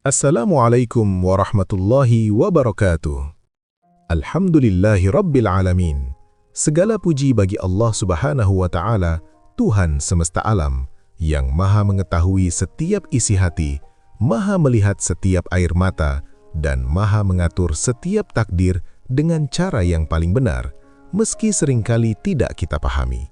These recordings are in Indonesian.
Assalamualaikum warahmatullahi wabarakatuh. Alhamdulillahi rabbil alamin. Segala puji bagi Allah subhanahu wa ta'ala, Tuhan semesta alam, yang maha mengetahui setiap isi hati, maha melihat setiap air mata, dan maha mengatur setiap takdir dengan cara yang paling benar, meski seringkali tidak kita pahami.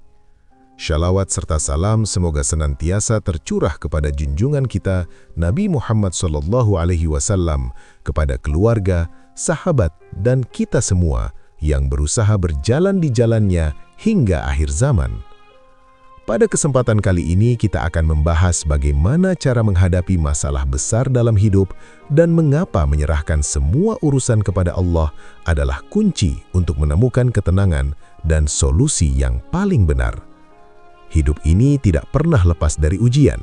Shalawat serta salam semoga senantiasa tercurah kepada junjungan kita Nabi Muhammad SAW, kepada keluarga, sahabat, dan kita semua yang berusaha berjalan di jalannya hingga akhir zaman. Pada kesempatan kali ini kita akan membahas bagaimana cara menghadapi masalah besar dalam hidup dan mengapa menyerahkan semua urusan kepada Allah adalah kunci untuk menemukan ketenangan dan solusi yang paling benar. Hidup ini tidak pernah lepas dari ujian,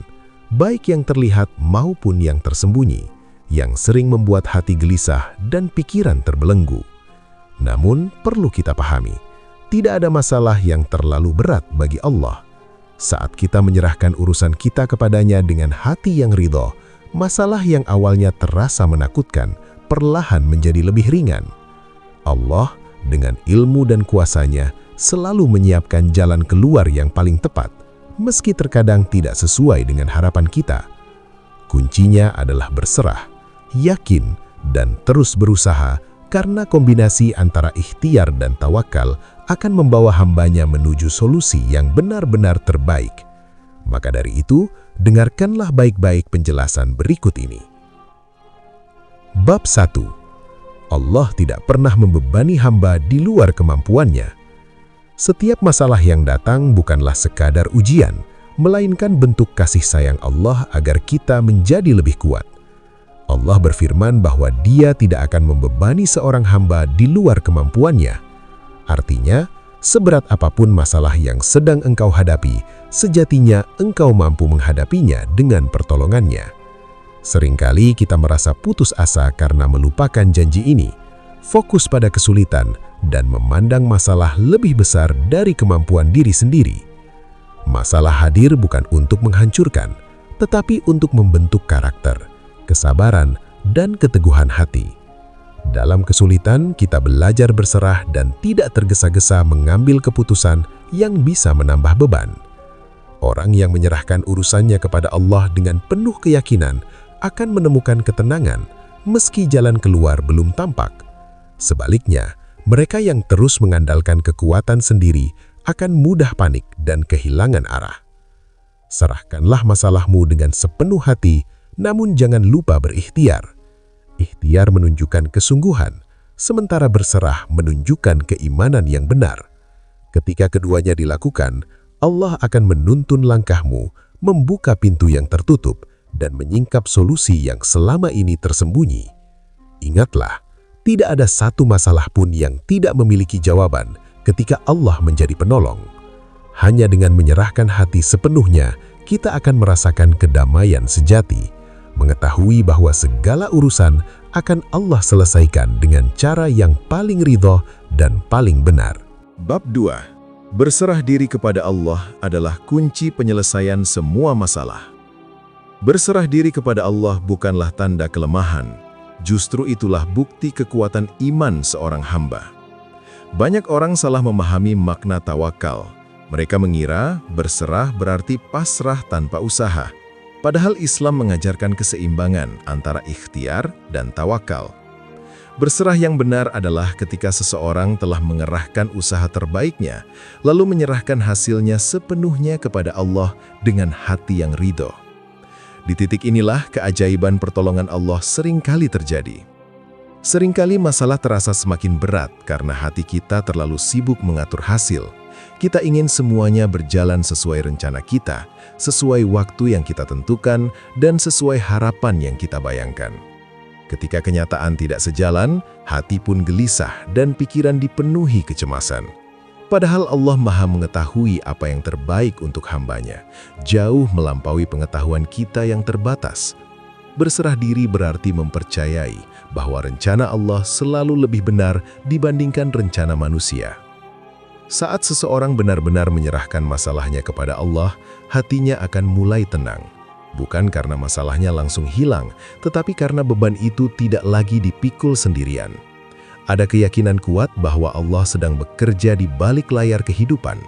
baik yang terlihat maupun yang tersembunyi, yang sering membuat hati gelisah dan pikiran terbelenggu. Namun, perlu kita pahami, tidak ada masalah yang terlalu berat bagi Allah. Saat kita menyerahkan urusan kita kepadanya dengan hati yang ridho, masalah yang awalnya terasa menakutkan, perlahan menjadi lebih ringan. Allah, dengan ilmu dan kuasa-Nya, selalu menyiapkan jalan keluar yang paling tepat, meski terkadang tidak sesuai dengan harapan kita. Kuncinya adalah berserah, yakin, dan terus berusaha, karena kombinasi antara ikhtiar dan tawakal akan membawa hambanya menuju solusi yang benar-benar terbaik. Maka dari itu, dengarkanlah baik-baik penjelasan berikut ini. Bab 1. Allah tidak pernah membebani hamba di luar kemampuannya. Setiap masalah yang datang bukanlah sekadar ujian, melainkan bentuk kasih sayang Allah agar kita menjadi lebih kuat. Allah berfirman bahwa Dia tidak akan membebani seorang hamba di luar kemampuannya. Artinya, seberat apapun masalah yang sedang engkau hadapi, sejatinya engkau mampu menghadapinya dengan pertolongannya. Seringkali kita merasa putus asa karena melupakan janji ini, fokus pada kesulitan, dan memandang masalah lebih besar dari kemampuan diri sendiri. Masalah hadir bukan untuk menghancurkan, tetapi untuk membentuk karakter, kesabaran, dan keteguhan hati. Dalam kesulitan, kita belajar berserah dan tidak tergesa-gesa mengambil keputusan yang bisa menambah beban. Orang yang menyerahkan urusannya kepada Allah dengan penuh keyakinan akan menemukan ketenangan, meski jalan keluar belum tampak. Sebaliknya, mereka yang terus mengandalkan kekuatan sendiri akan mudah panik dan kehilangan arah. Serahkanlah masalahmu dengan sepenuh hati, namun jangan lupa berikhtiar. Ikhtiar menunjukkan kesungguhan, sementara berserah menunjukkan keimanan yang benar. Ketika keduanya dilakukan, Allah akan menuntun langkahmu, membuka pintu yang tertutup, dan menyingkap solusi yang selama ini tersembunyi. Ingatlah, tidak ada satu masalah pun yang tidak memiliki jawaban ketika Allah menjadi penolong. Hanya dengan menyerahkan hati sepenuhnya, kita akan merasakan kedamaian sejati, mengetahui bahwa segala urusan akan Allah selesaikan dengan cara yang paling ridho dan paling benar. Bab 2. Berserah diri kepada Allah adalah kunci penyelesaian semua masalah. Berserah diri kepada Allah bukanlah tanda kelemahan. Justru itulah bukti kekuatan iman seorang hamba. Banyak orang salah memahami makna tawakal. Mereka mengira berserah berarti pasrah tanpa usaha. Padahal Islam mengajarkan keseimbangan antara ikhtiar dan tawakal. Berserah yang benar adalah ketika seseorang telah mengerahkan usaha terbaiknya, lalu menyerahkan hasilnya sepenuhnya kepada Allah dengan hati yang ridho. Di titik inilah keajaiban pertolongan Allah seringkali terjadi. Seringkali masalah terasa semakin berat karena hati kita terlalu sibuk mengatur hasil. Kita ingin semuanya berjalan sesuai rencana kita, sesuai waktu yang kita tentukan, dan sesuai harapan yang kita bayangkan. Ketika kenyataan tidak sejalan, hati pun gelisah dan pikiran dipenuhi kecemasan. Padahal Allah Maha mengetahui apa yang terbaik untuk hambanya, jauh melampaui pengetahuan kita yang terbatas. Berserah diri berarti mempercayai bahwa rencana Allah selalu lebih benar dibandingkan rencana manusia. Saat seseorang benar-benar menyerahkan masalahnya kepada Allah, hatinya akan mulai tenang. bukan karena masalahnya langsung hilang, tetapi karena beban itu tidak lagi dipikul sendirian. Ada keyakinan kuat bahwa Allah sedang bekerja di balik layar kehidupan.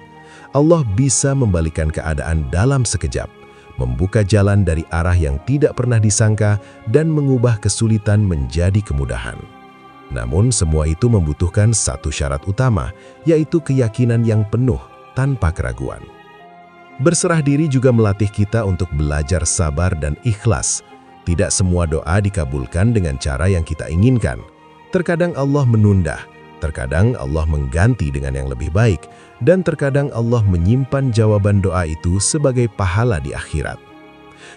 Allah bisa membalikan keadaan dalam sekejap, membuka jalan dari arah yang tidak pernah disangka, dan mengubah kesulitan menjadi kemudahan. Namun semua itu membutuhkan satu syarat utama, yaitu keyakinan yang penuh tanpa keraguan. Berserah diri juga melatih kita untuk belajar sabar dan ikhlas. Tidak semua doa dikabulkan dengan cara yang kita inginkan. Terkadang Allah menunda, terkadang Allah mengganti dengan yang lebih baik, dan terkadang Allah menyimpan jawaban doa itu sebagai pahala di akhirat.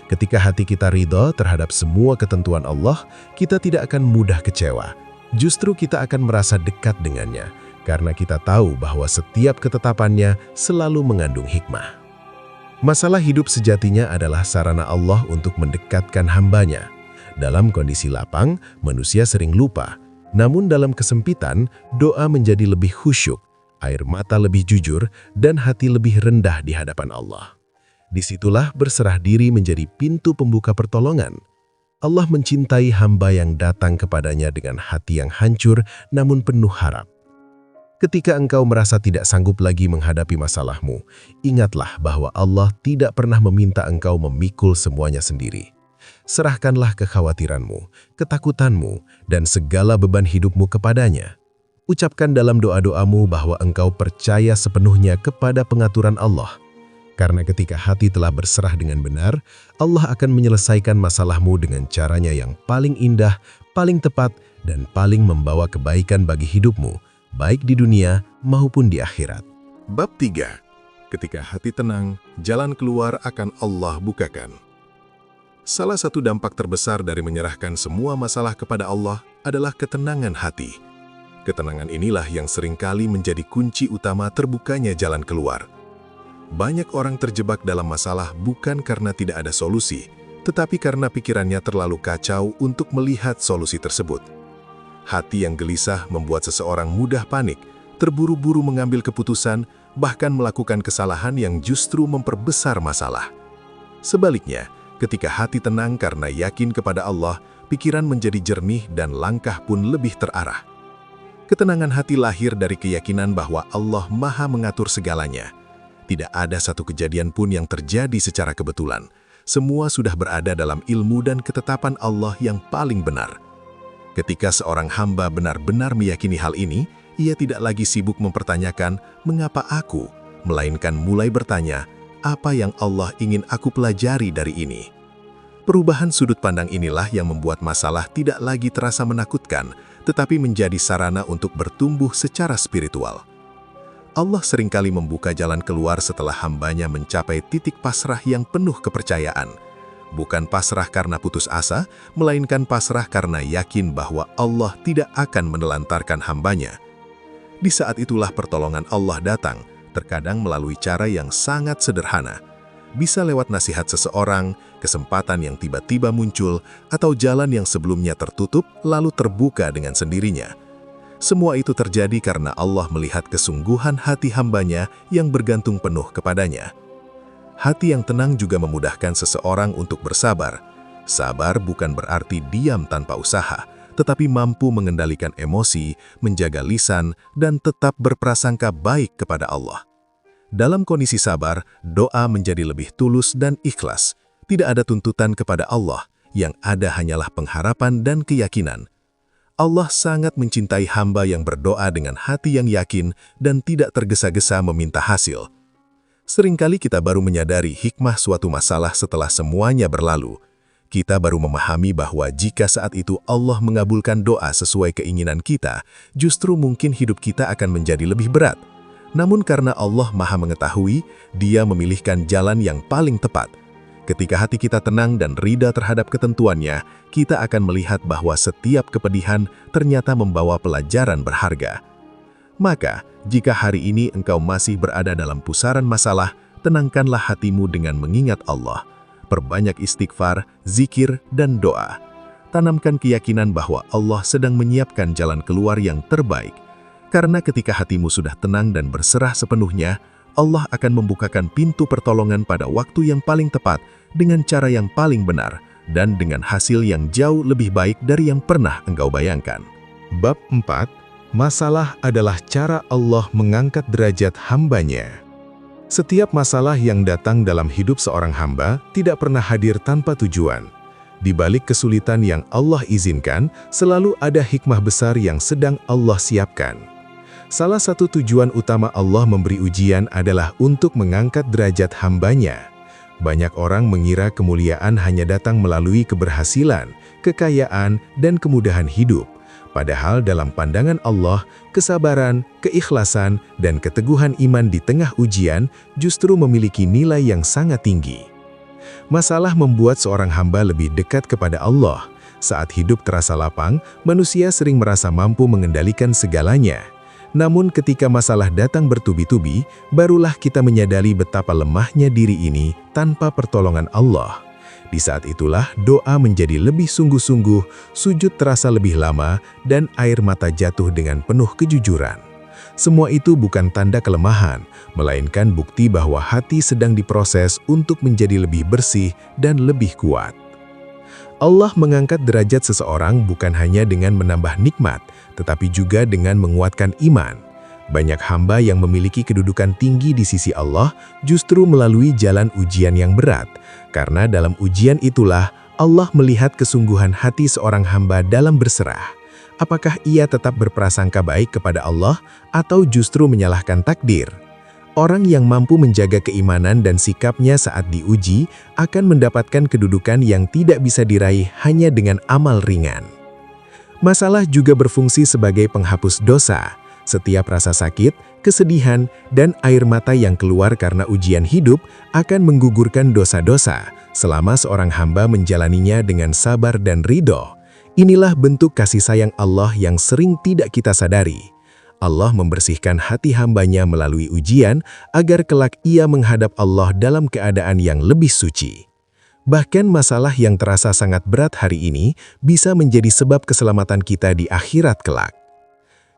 Ketika hati kita ridha terhadap semua ketentuan Allah, kita tidak akan mudah kecewa. Justru kita akan merasa dekat dengannya, karena kita tahu bahwa setiap ketetapannya selalu mengandung hikmah. Masalah hidup sejatinya adalah sarana Allah untuk mendekatkan hambanya. Dalam kondisi lapang, manusia sering lupa. Namun dalam kesempitan, doa menjadi lebih khusyuk, air mata lebih jujur, dan hati lebih rendah di hadapan Allah. Disitulah berserah diri menjadi pintu pembuka pertolongan. Allah mencintai hamba yang datang kepadanya dengan hati yang hancur namun penuh harap. Ketika engkau merasa tidak sanggup lagi menghadapi masalahmu, ingatlah bahwa Allah tidak pernah meminta engkau memikul semuanya sendiri. Serahkanlah kekhawatiranmu, ketakutanmu, dan segala beban hidupmu kepadanya. Ucapkan dalam doa-doamu bahwa engkau percaya sepenuhnya kepada pengaturan Allah. Karena ketika hati telah berserah dengan benar, Allah akan menyelesaikan masalahmu dengan caranya yang paling indah, paling tepat, dan paling membawa kebaikan bagi hidupmu, baik di dunia maupun di akhirat. Bab 3. Ketika hati tenang, jalan keluar akan Allah bukakan. Salah satu dampak terbesar dari menyerahkan semua masalah kepada Allah adalah ketenangan hati. Ketenangan inilah yang seringkali menjadi kunci utama terbukanya jalan keluar. Banyak orang terjebak dalam masalah bukan karena tidak ada solusi, tetapi karena pikirannya terlalu kacau untuk melihat solusi tersebut. Hati yang gelisah membuat seseorang mudah panik, terburu-buru mengambil keputusan, bahkan melakukan kesalahan yang justru memperbesar masalah. Sebaliknya, ketika hati tenang karena yakin kepada Allah, pikiran menjadi jernih dan langkah pun lebih terarah. Ketenangan hati lahir dari keyakinan bahwa Allah Maha mengatur segalanya. Tidak ada satu kejadian pun yang terjadi secara kebetulan. Semua sudah berada dalam ilmu dan ketetapan Allah yang paling benar. Ketika seorang hamba benar-benar meyakini hal ini, ia tidak lagi sibuk mempertanyakan, "Mengapa aku?" melainkan mulai bertanya, "Apa yang Allah ingin aku pelajari dari ini?" Perubahan sudut pandang inilah yang membuat masalah tidak lagi terasa menakutkan, tetapi menjadi sarana untuk bertumbuh secara spiritual. Allah seringkali membuka jalan keluar setelah hambanya mencapai titik pasrah yang penuh kepercayaan. Bukan pasrah karena putus asa, melainkan pasrah karena yakin bahwa Allah tidak akan menelantarkan hambanya. Di saat itulah pertolongan Allah datang, terkadang melalui cara yang sangat sederhana. Bisa lewat nasihat seseorang, kesempatan yang tiba-tiba muncul, atau jalan yang sebelumnya tertutup lalu terbuka dengan sendirinya. Semua itu terjadi karena Allah melihat kesungguhan hati hambanya yang bergantung penuh kepadanya. Hati yang tenang juga memudahkan seseorang untuk bersabar. Sabar bukan berarti diam tanpa usaha, tetapi mampu mengendalikan emosi, menjaga lisan, dan tetap berprasangka baik kepada Allah. Dalam kondisi sabar, doa menjadi lebih tulus dan ikhlas. Tidak ada tuntutan kepada Allah, yang ada hanyalah pengharapan dan keyakinan. Allah sangat mencintai hamba yang berdoa dengan hati yang yakin dan tidak tergesa-gesa meminta hasil. Seringkali kita baru menyadari hikmah suatu masalah setelah semuanya berlalu. Kita baru memahami bahwa jika saat itu Allah mengabulkan doa sesuai keinginan kita, justru mungkin hidup kita akan menjadi lebih berat. Namun karena Allah Maha mengetahui, Dia memilihkan jalan yang paling tepat. Ketika hati kita tenang dan ridha terhadap ketentuannya, kita akan melihat bahwa setiap kepedihan ternyata membawa pelajaran berharga. Maka, jika hari ini engkau masih berada dalam pusaran masalah, tenangkanlah hatimu dengan mengingat Allah. Perbanyak istighfar, zikir, dan doa. Tanamkan keyakinan bahwa Allah sedang menyiapkan jalan keluar yang terbaik. Karena ketika hatimu sudah tenang dan berserah sepenuhnya, Allah akan membukakan pintu pertolongan pada waktu yang paling tepat dengan cara yang paling benar dan dengan hasil yang jauh lebih baik dari yang pernah engkau bayangkan. Bab 4. Masalah adalah cara Allah mengangkat derajat hambanya. Setiap masalah yang datang dalam hidup seorang hamba tidak pernah hadir tanpa tujuan. Di balik kesulitan yang Allah izinkan, selalu ada hikmah besar yang sedang Allah siapkan. Salah satu tujuan utama Allah memberi ujian adalah untuk mengangkat derajat hambanya. Banyak orang mengira kemuliaan hanya datang melalui keberhasilan, kekayaan, dan kemudahan hidup. Padahal dalam pandangan Allah, kesabaran, keikhlasan, dan keteguhan iman di tengah ujian justru memiliki nilai yang sangat tinggi. Masalah membuat seorang hamba lebih dekat kepada Allah. Saat hidup terasa lapang, manusia sering merasa mampu mengendalikan segalanya. Namun ketika masalah datang bertubi-tubi, barulah kita menyadari betapa lemahnya diri ini tanpa pertolongan Allah. Di saat itulah doa menjadi lebih sungguh-sungguh, sujud terasa lebih lama, dan air mata jatuh dengan penuh kejujuran. Semua itu bukan tanda kelemahan, melainkan bukti bahwa hati sedang diproses untuk menjadi lebih bersih dan lebih kuat. Allah mengangkat derajat seseorang bukan hanya dengan menambah nikmat, tetapi juga dengan menguatkan iman. Banyak hamba yang memiliki kedudukan tinggi di sisi Allah justru melalui jalan ujian yang berat, karena dalam ujian itulah Allah melihat kesungguhan hati seorang hamba dalam berserah. Apakah ia tetap berprasangka baik kepada Allah atau justru menyalahkan takdir? Orang yang mampu menjaga keimanan dan sikapnya saat diuji akan mendapatkan kedudukan yang tidak bisa diraih hanya dengan amal ringan. Masalah juga berfungsi sebagai penghapus dosa. Setiap rasa sakit, kesedihan, dan air mata yang keluar karena ujian hidup akan menggugurkan dosa-dosa selama seorang hamba menjalaninya dengan sabar dan ridho. Inilah bentuk kasih sayang Allah yang sering tidak kita sadari. Allah membersihkan hati hambanya melalui ujian agar kelak ia menghadap Allah dalam keadaan yang lebih suci. Bahkan masalah yang terasa sangat berat hari ini bisa menjadi sebab keselamatan kita di akhirat kelak.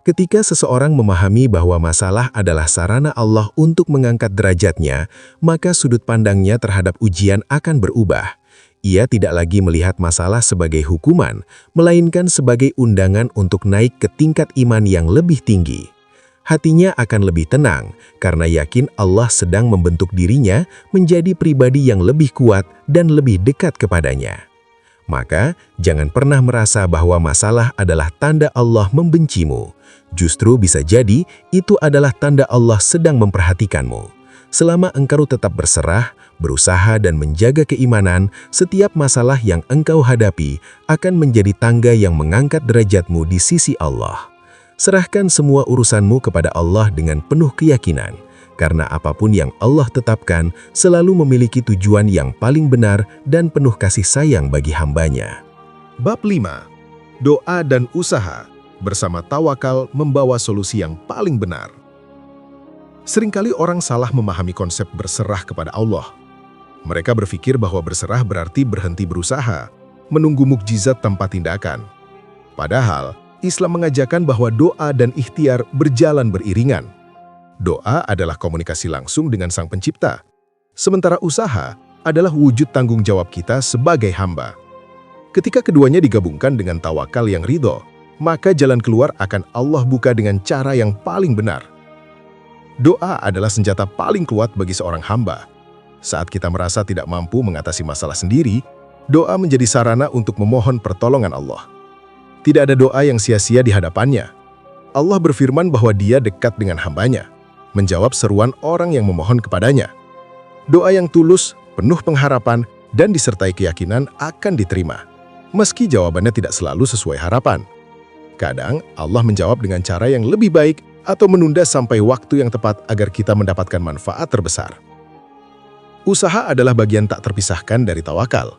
Ketika seseorang memahami bahwa masalah adalah sarana Allah untuk mengangkat derajatnya, maka sudut pandangnya terhadap ujian akan berubah. Ia tidak lagi melihat masalah sebagai hukuman, melainkan sebagai undangan untuk naik ke tingkat iman yang lebih tinggi. Hatinya akan lebih tenang, karena yakin Allah sedang membentuk dirinya menjadi pribadi yang lebih kuat dan lebih dekat kepadanya. Maka, jangan pernah merasa bahwa masalah adalah tanda Allah membencimu. Justru bisa jadi, itu adalah tanda Allah sedang memperhatikanmu. Selama engkau tetap berserah, berusaha dan menjaga keimanan, setiap masalah yang engkau hadapi akan menjadi tangga yang mengangkat derajatmu di sisi Allah. Serahkan semua urusanmu kepada Allah dengan penuh keyakinan, karena apapun yang Allah tetapkan selalu memiliki tujuan yang paling benar dan penuh kasih sayang bagi hambanya. Bab 5. Doa dan usaha bersama tawakal membawa solusi yang paling benar. Seringkali orang salah memahami konsep berserah kepada Allah. Mereka berpikir bahwa berserah berarti berhenti berusaha, menunggu mukjizat tanpa tindakan. Padahal, Islam mengajarkan bahwa doa dan ikhtiar berjalan beriringan. Doa adalah komunikasi langsung dengan Sang Pencipta, sementara usaha adalah wujud tanggung jawab kita sebagai hamba. Ketika keduanya digabungkan dengan tawakal yang ridho, maka jalan keluar akan Allah buka dengan cara yang paling benar. Doa adalah senjata paling kuat bagi seorang hamba. Saat kita merasa tidak mampu mengatasi masalah sendiri, doa menjadi sarana untuk memohon pertolongan Allah. Tidak ada doa yang sia-sia di hadapannya. Allah berfirman bahwa Dia dekat dengan hambanya, menjawab seruan orang yang memohon kepadanya. Doa yang tulus, penuh pengharapan, dan disertai keyakinan akan diterima, meski jawabannya tidak selalu sesuai harapan. Kadang, Allah menjawab dengan cara yang lebih baik atau menunda sampai waktu yang tepat agar kita mendapatkan manfaat terbesar. Usaha adalah bagian tak terpisahkan dari tawakal.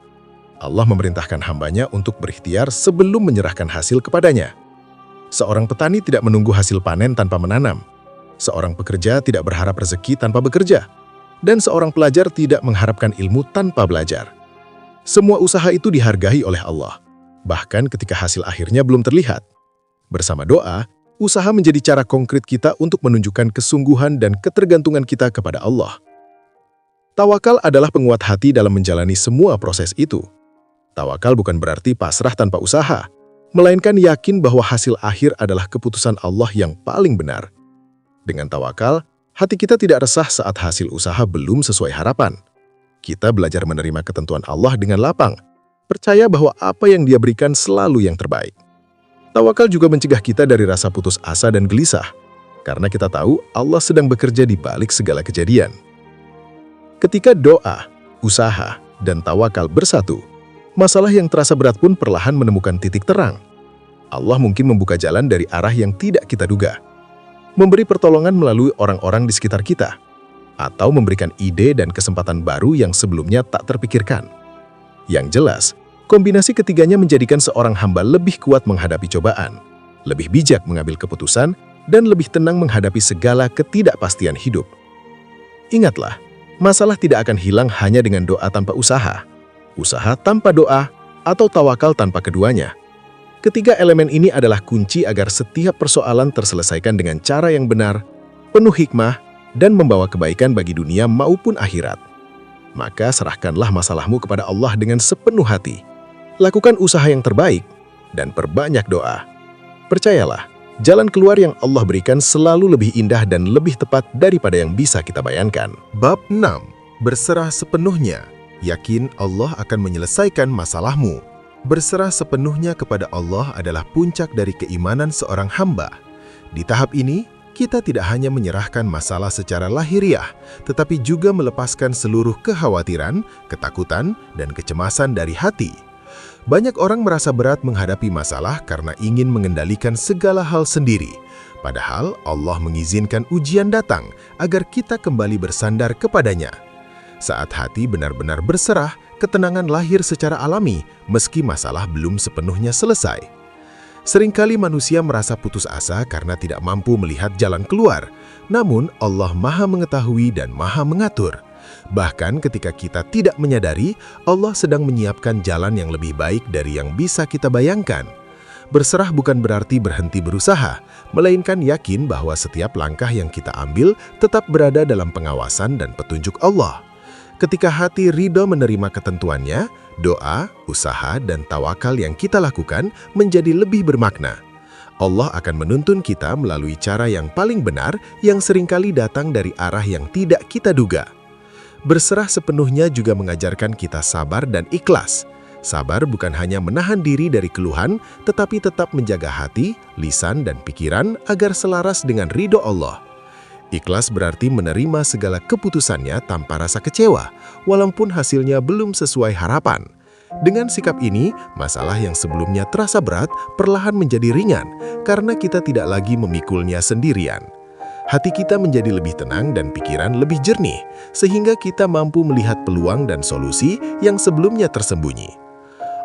Allah memerintahkan hambanya untuk berikhtiar sebelum menyerahkan hasil kepadanya. Seorang petani tidak menunggu hasil panen tanpa menanam. Seorang pekerja tidak berharap rezeki tanpa bekerja. Dan seorang pelajar tidak mengharapkan ilmu tanpa belajar. Semua usaha itu dihargai oleh Allah, bahkan ketika hasil akhirnya belum terlihat. Bersama doa, usaha menjadi cara konkret kita untuk menunjukkan kesungguhan dan ketergantungan kita kepada Allah. Tawakal adalah penguat hati dalam menjalani semua proses itu. Tawakal bukan berarti pasrah tanpa usaha, melainkan yakin bahwa hasil akhir adalah keputusan Allah yang paling benar. Dengan tawakal, hati kita tidak resah saat hasil usaha belum sesuai harapan. Kita belajar menerima ketentuan Allah dengan lapang, percaya bahwa apa yang Dia berikan selalu yang terbaik. Tawakal juga mencegah kita dari rasa putus asa dan gelisah, karena kita tahu Allah sedang bekerja di balik segala kejadian. Ketika doa, usaha, dan tawakal bersatu, masalah yang terasa berat pun perlahan menemukan titik terang. Allah mungkin membuka jalan dari arah yang tidak kita duga, memberi pertolongan melalui orang-orang di sekitar kita, atau memberikan ide dan kesempatan baru yang sebelumnya tak terpikirkan. Yang jelas, kombinasi ketiganya menjadikan seorang hamba lebih kuat menghadapi cobaan, lebih bijak mengambil keputusan, dan lebih tenang menghadapi segala ketidakpastian hidup. Ingatlah, masalah tidak akan hilang hanya dengan doa tanpa usaha, usaha tanpa doa, atau tawakal tanpa keduanya. Ketiga elemen ini adalah kunci agar setiap persoalan terselesaikan dengan cara yang benar, penuh hikmah, dan membawa kebaikan bagi dunia maupun akhirat. Maka serahkanlah masalahmu kepada Allah dengan sepenuh hati. Lakukan usaha yang terbaik, dan perbanyak doa. Percayalah, jalan keluar yang Allah berikan selalu lebih indah dan lebih tepat daripada yang bisa kita bayangkan. Bab 6. Berserah sepenuhnya. Yakin Allah akan menyelesaikan masalahmu. Berserah sepenuhnya kepada Allah adalah puncak dari keimanan seorang hamba. Di tahap ini, kita tidak hanya menyerahkan masalah secara lahiriah, tetapi juga melepaskan seluruh kekhawatiran, ketakutan, dan kecemasan dari hati. Banyak orang merasa berat menghadapi masalah karena ingin mengendalikan segala hal sendiri. Padahal Allah mengizinkan ujian datang agar kita kembali bersandar kepadanya. Saat hati benar-benar berserah, ketenangan lahir secara alami meski masalah belum sepenuhnya selesai. Seringkali manusia merasa putus asa karena tidak mampu melihat jalan keluar. Namun Allah Maha mengetahui dan Maha mengatur. Bahkan ketika kita tidak menyadari, Allah sedang menyiapkan jalan yang lebih baik dari yang bisa kita bayangkan. Berserah bukan berarti berhenti berusaha, melainkan yakin bahwa setiap langkah yang kita ambil tetap berada dalam pengawasan dan petunjuk Allah. Ketika hati ridho menerima ketentuannya, doa, usaha, dan tawakal yang kita lakukan menjadi lebih bermakna. Allah akan menuntun kita melalui cara yang paling benar yang seringkali datang dari arah yang tidak kita duga. Berserah sepenuhnya juga mengajarkan kita sabar dan ikhlas. Sabar bukan hanya menahan diri dari keluhan, tetapi tetap menjaga hati, lisan, dan pikiran agar selaras dengan ridho Allah. Ikhlas berarti menerima segala keputusannya tanpa rasa kecewa, walaupun hasilnya belum sesuai harapan. Dengan sikap ini, masalah yang sebelumnya terasa berat perlahan menjadi ringan karena kita tidak lagi memikulnya sendirian. Hati kita menjadi lebih tenang dan pikiran lebih jernih, sehingga kita mampu melihat peluang dan solusi yang sebelumnya tersembunyi.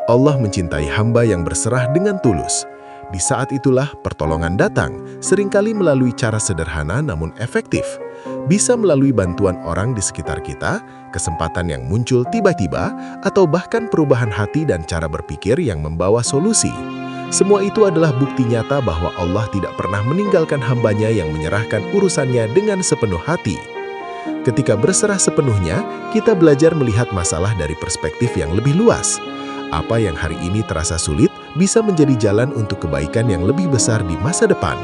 Allah mencintai hamba yang berserah dengan tulus. Di saat itulah pertolongan datang, seringkali melalui cara sederhana namun efektif. Bisa melalui bantuan orang di sekitar kita, kesempatan yang muncul tiba-tiba, atau bahkan perubahan hati dan cara berpikir yang membawa solusi. Semua itu adalah bukti nyata bahwa Allah tidak pernah meninggalkan hambanya yang menyerahkan urusannya dengan sepenuh hati. Ketika berserah sepenuhnya, kita belajar melihat masalah dari perspektif yang lebih luas. Apa yang hari ini terasa sulit bisa menjadi jalan untuk kebaikan yang lebih besar di masa depan.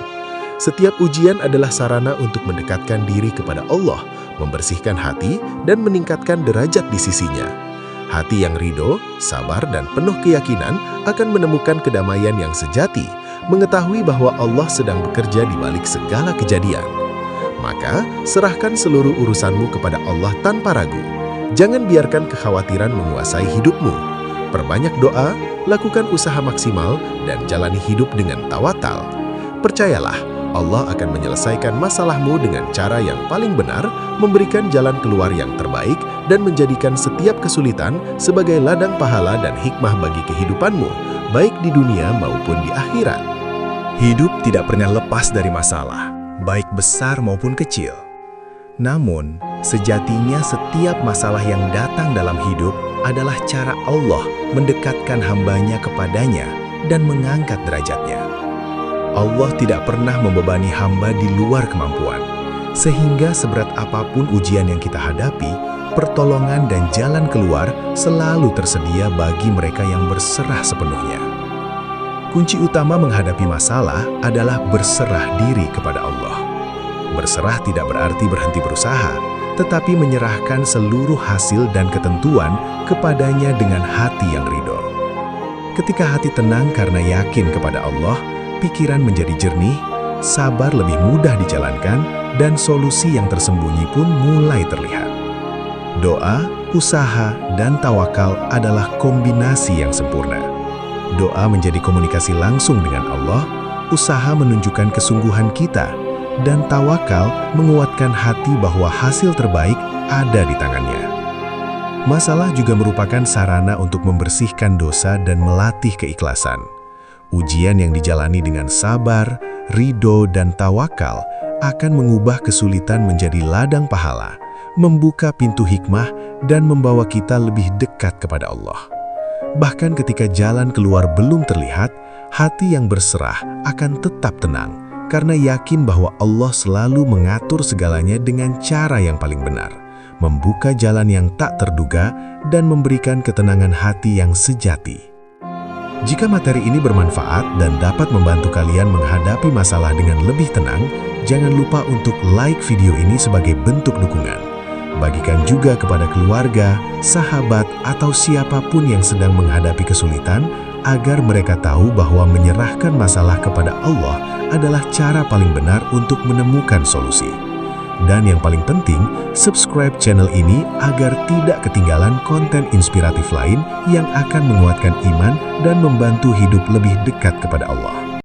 Setiap ujian adalah sarana untuk mendekatkan diri kepada Allah, membersihkan hati, dan meningkatkan derajat di sisinya. Hati yang ridho, sabar, dan penuh keyakinan akan menemukan kedamaian yang sejati, mengetahui bahwa Allah sedang bekerja di balik segala kejadian. Maka, serahkan seluruh urusanmu kepada Allah tanpa ragu. Jangan biarkan kekhawatiran menguasai hidupmu. Perbanyak doa, lakukan usaha maksimal, dan jalani hidup dengan tawakal. Percayalah, Allah akan menyelesaikan masalahmu dengan cara yang paling benar, memberikan jalan keluar yang terbaik, dan menjadikan setiap kesulitan sebagai ladang pahala dan hikmah bagi kehidupanmu, baik di dunia maupun di akhirat. Hidup tidak pernah lepas dari masalah, baik besar maupun kecil. Namun, sejatinya setiap masalah yang datang dalam hidup adalah cara Allah mendekatkan hambanya kepadanya dan mengangkat derajatnya. Allah tidak pernah membebani hamba di luar kemampuan, sehingga seberat apapun ujian yang kita hadapi, pertolongan dan jalan keluar selalu tersedia bagi mereka yang berserah sepenuhnya. Kunci utama menghadapi masalah adalah berserah diri kepada Allah. Berserah tidak berarti berhenti berusaha, tetapi menyerahkan seluruh hasil dan ketentuan kepadanya dengan hati yang ridho. Ketika hati tenang karena yakin kepada Allah, pikiran menjadi jernih, sabar lebih mudah dijalankan, dan solusi yang tersembunyi pun mulai terlihat. Doa, usaha, dan tawakal adalah kombinasi yang sempurna. Doa menjadi komunikasi langsung dengan Allah, usaha menunjukkan kesungguhan kita, dan tawakal menguatkan hati bahwa hasil terbaik ada di tangannya. Masalah juga merupakan sarana untuk membersihkan dosa dan melatih keikhlasan. Ujian yang dijalani dengan sabar, ridho, dan tawakal akan mengubah kesulitan menjadi ladang pahala, membuka pintu hikmah, dan membawa kita lebih dekat kepada Allah. Bahkan ketika jalan keluar belum terlihat, hati yang berserah akan tetap tenang, karena yakin bahwa Allah selalu mengatur segalanya dengan cara yang paling benar, membuka jalan yang tak terduga, dan memberikan ketenangan hati yang sejati. Jika materi ini bermanfaat dan dapat membantu kalian menghadapi masalah dengan lebih tenang, jangan lupa untuk like video ini sebagai bentuk dukungan. Bagikan juga kepada keluarga, sahabat, atau siapapun yang sedang menghadapi kesulitan, agar mereka tahu bahwa menyerahkan masalah kepada Allah adalah cara paling benar untuk menemukan solusi. Dan yang paling penting, subscribe channel ini agar tidak ketinggalan konten inspiratif lain yang akan menguatkan iman dan membantu hidup lebih dekat kepada Allah.